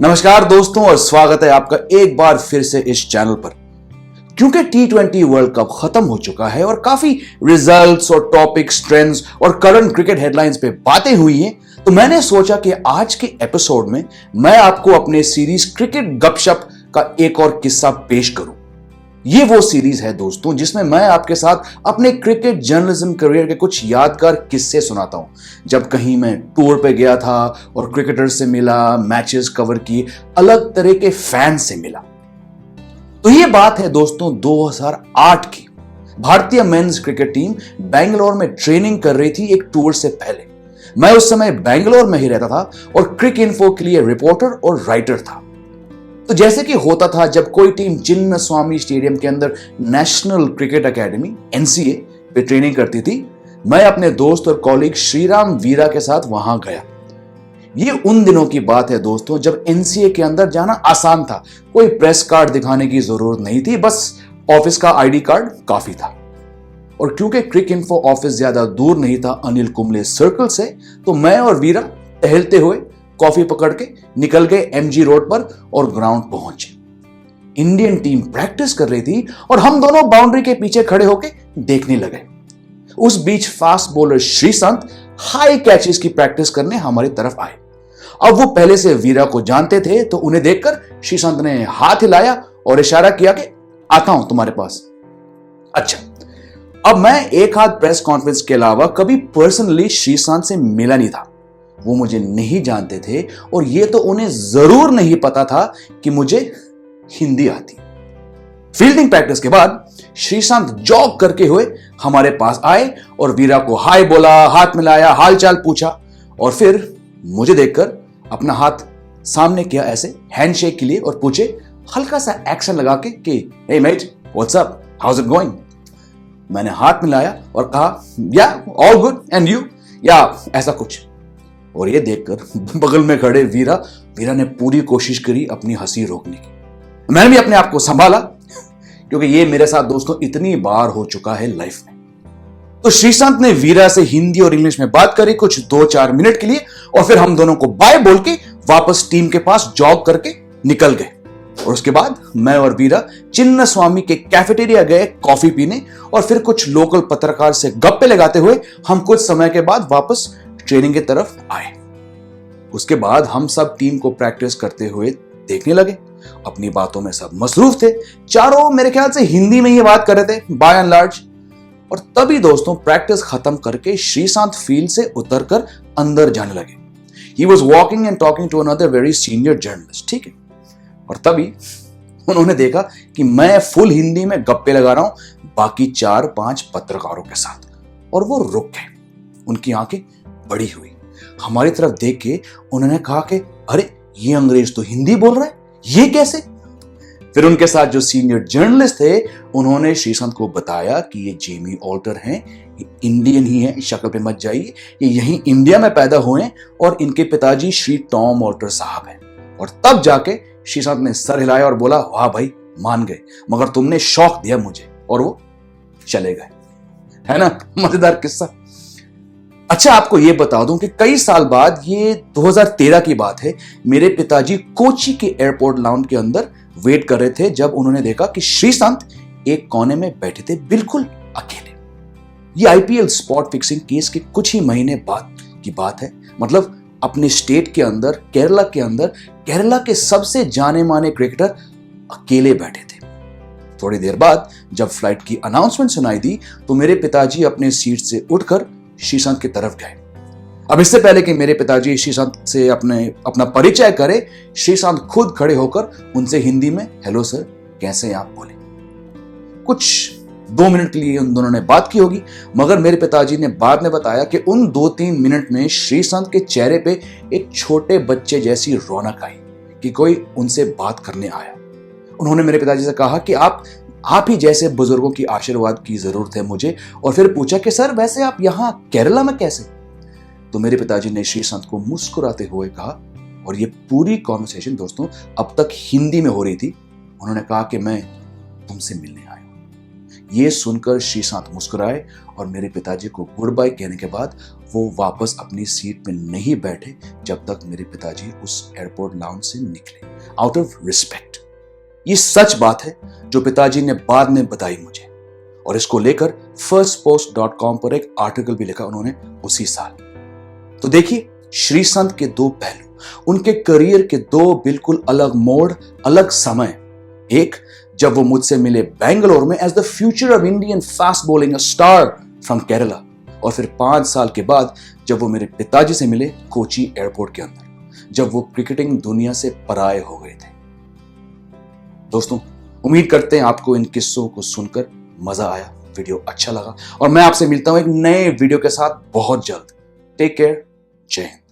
नमस्कार दोस्तों और स्वागत है आपका एक बार फिर से इस चैनल पर। क्योंकि T20 वर्ल्ड कप खत्म हो चुका है और काफी रिजल्ट्स और टॉपिक्स, ट्रेंड्स और करंट क्रिकेट हेडलाइंस पे बातें हुई हैं, तो मैंने सोचा कि आज के एपिसोड में मैं आपको अपने सीरीज क्रिकेट गपशप का एक और किस्सा पेश करूं। ये वो सीरीज है दोस्तों जिसमें मैं आपके साथ अपने क्रिकेट जर्नलिज्म करियर के कुछ यादगार किस्से सुनाता हूं, जब कहीं मैं टूर पे गया था और क्रिकेटर से मिला, मैचेस कवर किए, अलग तरह के फैन से मिला। तो ये बात है दोस्तों 2008 की। भारतीय मेंस क्रिकेट टीम बेंगलोर में ट्रेनिंग कर रही थी एक टूर से पहले। मैं उस समय बेंगलोर में ही रहता था और क्रिक इन्फो के लिए रिपोर्टर और राइटर था। तो जैसे कि होता था जब कोई टीम चिन्नस्वामी स्टेडियम के अंदर नेशनल क्रिकेट एकेडमी NCA पे ट्रेनिंग करती थी, मैं अपने दोस्त और कॉलीग श्रीराम वीरा के साथ वहां गया। ये उन दिनों की बात है दोस्तों जब NCA के अंदर जाना आसान था। कोई प्रेस कार्ड दिखाने की जरूरत नहीं थी, बस ऑफिस का ID कार्ड काफी था। और क्योंकि क्रिक इन्फो ऑफिस ज्यादा दूर नहीं था अनिल कुंबले सर्कल से, तो मैं और वीरा टहलते हुए कॉफी पकड़ के निकल गए MG रोड पर और ग्राउंड पहुंचे। इंडियन टीम प्रैक्टिस कर रही थी और हम दोनों बाउंड्री के पीछे खड़े होकर देखने लगे। उस बीच fast bowler Sreesanth high catches की प्रैक्टिस करने हमारी तरफ आए। अब वो पहले से वीरा को जानते थे, तो उन्हें देखकर श्रीसंत ने हाथ हिलाया और इशारा किया कि आता हूं तुम्हारे पास। अच्छा, अब मैं एक हाथ प्रेस कॉन्फ्रेंस के अलावा कभी पर्सनली श्रीसंत से मिला नहीं था। वो मुझे नहीं जानते थे और ये तो उन्हें जरूर नहीं पता था कि मुझे हिंदी आती। फील्डिंग प्रैक्टिस के बाद श्रीसंत जॉग करके हुए हमारे पास आए और वीरा को हाय बोला, हाथ मिलाया, हालचाल पूछा और फिर मुझे देखकर अपना हाथ सामने किया ऐसे हैंडशेक के लिए और पूछे हल्का सा एक्शन लगा के कि hey mate, what's up, how's it going. मैंने हाथ मिलाया और कहा या ऑल गुड एंड यू, या ऐसा कुछ। और ये देखकर बगल में खड़े वीरा ने पूरी कोशिश करी अपनी हंसी रोकने की। मैंने भी अपने आप को संभाला, क्योंकि ये मेरे साथ दोस्तों इतनी बार हो चुका है लाइफ में। तो श्रीसंत ने वीरा से हिंदी और इंग्लिश में बात करी कुछ 2-4 मिनट के लिए और फिर हम दोनों को बाय बोल के वापस टीम के पास जॉग करके निकल गए। और उसके बाद मैं और वीरा चिन्नस्वामी के कैफेटेरिया गए कॉफी पीने और फिर कुछ लोकल पत्रकार से गप्पे लगाते हुए हम कुछ समय के बाद वापस ट्रेनिंग की तरफ आए। उसके बाद हम सब टीम को प्रैक्टिस करते हुए देखने लगे। अपनी बातों में सब मसरूफ थे, चारों मेरे ख्याल से हिंदी में ही बात कर रहे थे बाय एंड लार्ज। और तभी दोस्तों प्रैक्टिस खत्म करके श्रीसंत फील्ड से उतरकर अंदर जाने लगे। He was walking and talking to another very senior journalist, ठीक है। और तभी उन्होंने देखा कि मैं फुल हिंदी में गप्पे लगा रहा हूं बाकी 4-5 पत्रकारों के साथ, और वो रुक गए। उनकी आंखें बड़ी हुई, हमारी तरफ देख के उन्होंने कहा कि अरे ये अंग्रेज तो हिंदी बोल रहा है, ये कैसे। फिर उनके साथ जो सीनियर जर्नलिस्ट थे उन्होंने श्रीसंत को बताया कि ये जेमी ऑल्टर हैं, ये इंडियन ही हैं, शक्ल पे मत जाइए, ये यहीं इंडिया में पैदा हुए और इनके पिताजी श्री टॉम ऑल्टर साहब हैं। और तब जाके श्रीसंत ने सर हिलाया और बोला वाह भाई, मान गए, मगर तुमने शौक दिया मुझे, और वो चले गए। है ना मजेदार किस्सा। अच्छा, आपको यह बता दूं कि कई साल बाद, ये 2013 की बात है, मेरे पिताजी कोची के एयरपोर्ट लाउंज के अंदर वेट कर रहे थे जब उन्होंने देखा कि श्रीसंत एक कोने में बैठे थे बिल्कुल अकेले। ये IPL स्पॉट फिक्सिंग केस के कुछ ही महीने बाद की बात है। मतलब अपने स्टेट के अंदर, केरला के सबसे जाने माने क्रिकेटर अकेले बैठे थे। थोड़ी देर बाद जब फ्लाइट की अनाउंसमेंट सुनाई दी तो मेरे पिताजी अपने सीट से उठकर श्रीसंत की तरफ गए। अब इससे पहले कि मेरे पिताजी श्रीसंत से अपना परिचय करे, श्रीसंत खुद खड़े होकर उनसे हिंदी में हेलो सर, कैसे हैं आप, बोले। कुछ 2 मिनट के लिए उन दोनों ने बात की होगी, मगर मेरे पिताजी ने बाद में बताया कि उन 2-3 मिनट में श्रीसंत के चेहरे पे एक छोटे बच्चे जैसी रौनक आई कि कोई उनसे बात करने आया। उन्होंने मेरे पिताजी से कहा कि आप ही जैसे बुजुर्गों की आशीर्वाद की जरूरत है मुझे, और फिर पूछा कि सर वैसे आप यहां केरला में कैसे। तो मेरे पिताजी ने श्रीसंत को मुस्कुराते हुए कहा, और ये पूरी कॉन्वर्सेशन दोस्तों अब तक हिंदी में हो रही थी, उन्होंने कहा कि मैं तुमसे मिलने आया हूं। ये सुनकर श्रीशांत मुस्कुराए और मेरे पिताजी को गुड बाय कहने के बाद वो वापस अपनी सीट में नहीं बैठे जब तक मेरे पिताजी उस एयरपोर्ट लाउंज से निकले, आउट ऑफ रिस्पेक्ट। ये सच बात है जो पिताजी ने बाद में बताई मुझे, और इसको लेकर firstpost.com पर एक आर्टिकल भी लिखा उन्होंने उसी साल। तो देखिए श्रीसंत के दो पहलू, उनके करियर के दो बिल्कुल अलग मोड़, अलग समय। एक, जब वो मुझसे मिले बेंगलोर में as the future of Indian fast bowling star from Kerala, और फिर 5 साल के बाद जब वो मेरे पिताजी से मिले कोची एयरपोर्ट के अंदर, जब वो क्रिकेटिंग दुनिया से पराये हो गए थे। दोस्तों, उम्मीद करते हैं आपको इन किस्सों को सुनकर मजा आया, वीडियो अच्छा लगा, और मैं आपसे मिलता हूं एक नए वीडियो के साथ बहुत जल्द। टेक केयर, जय हिंद।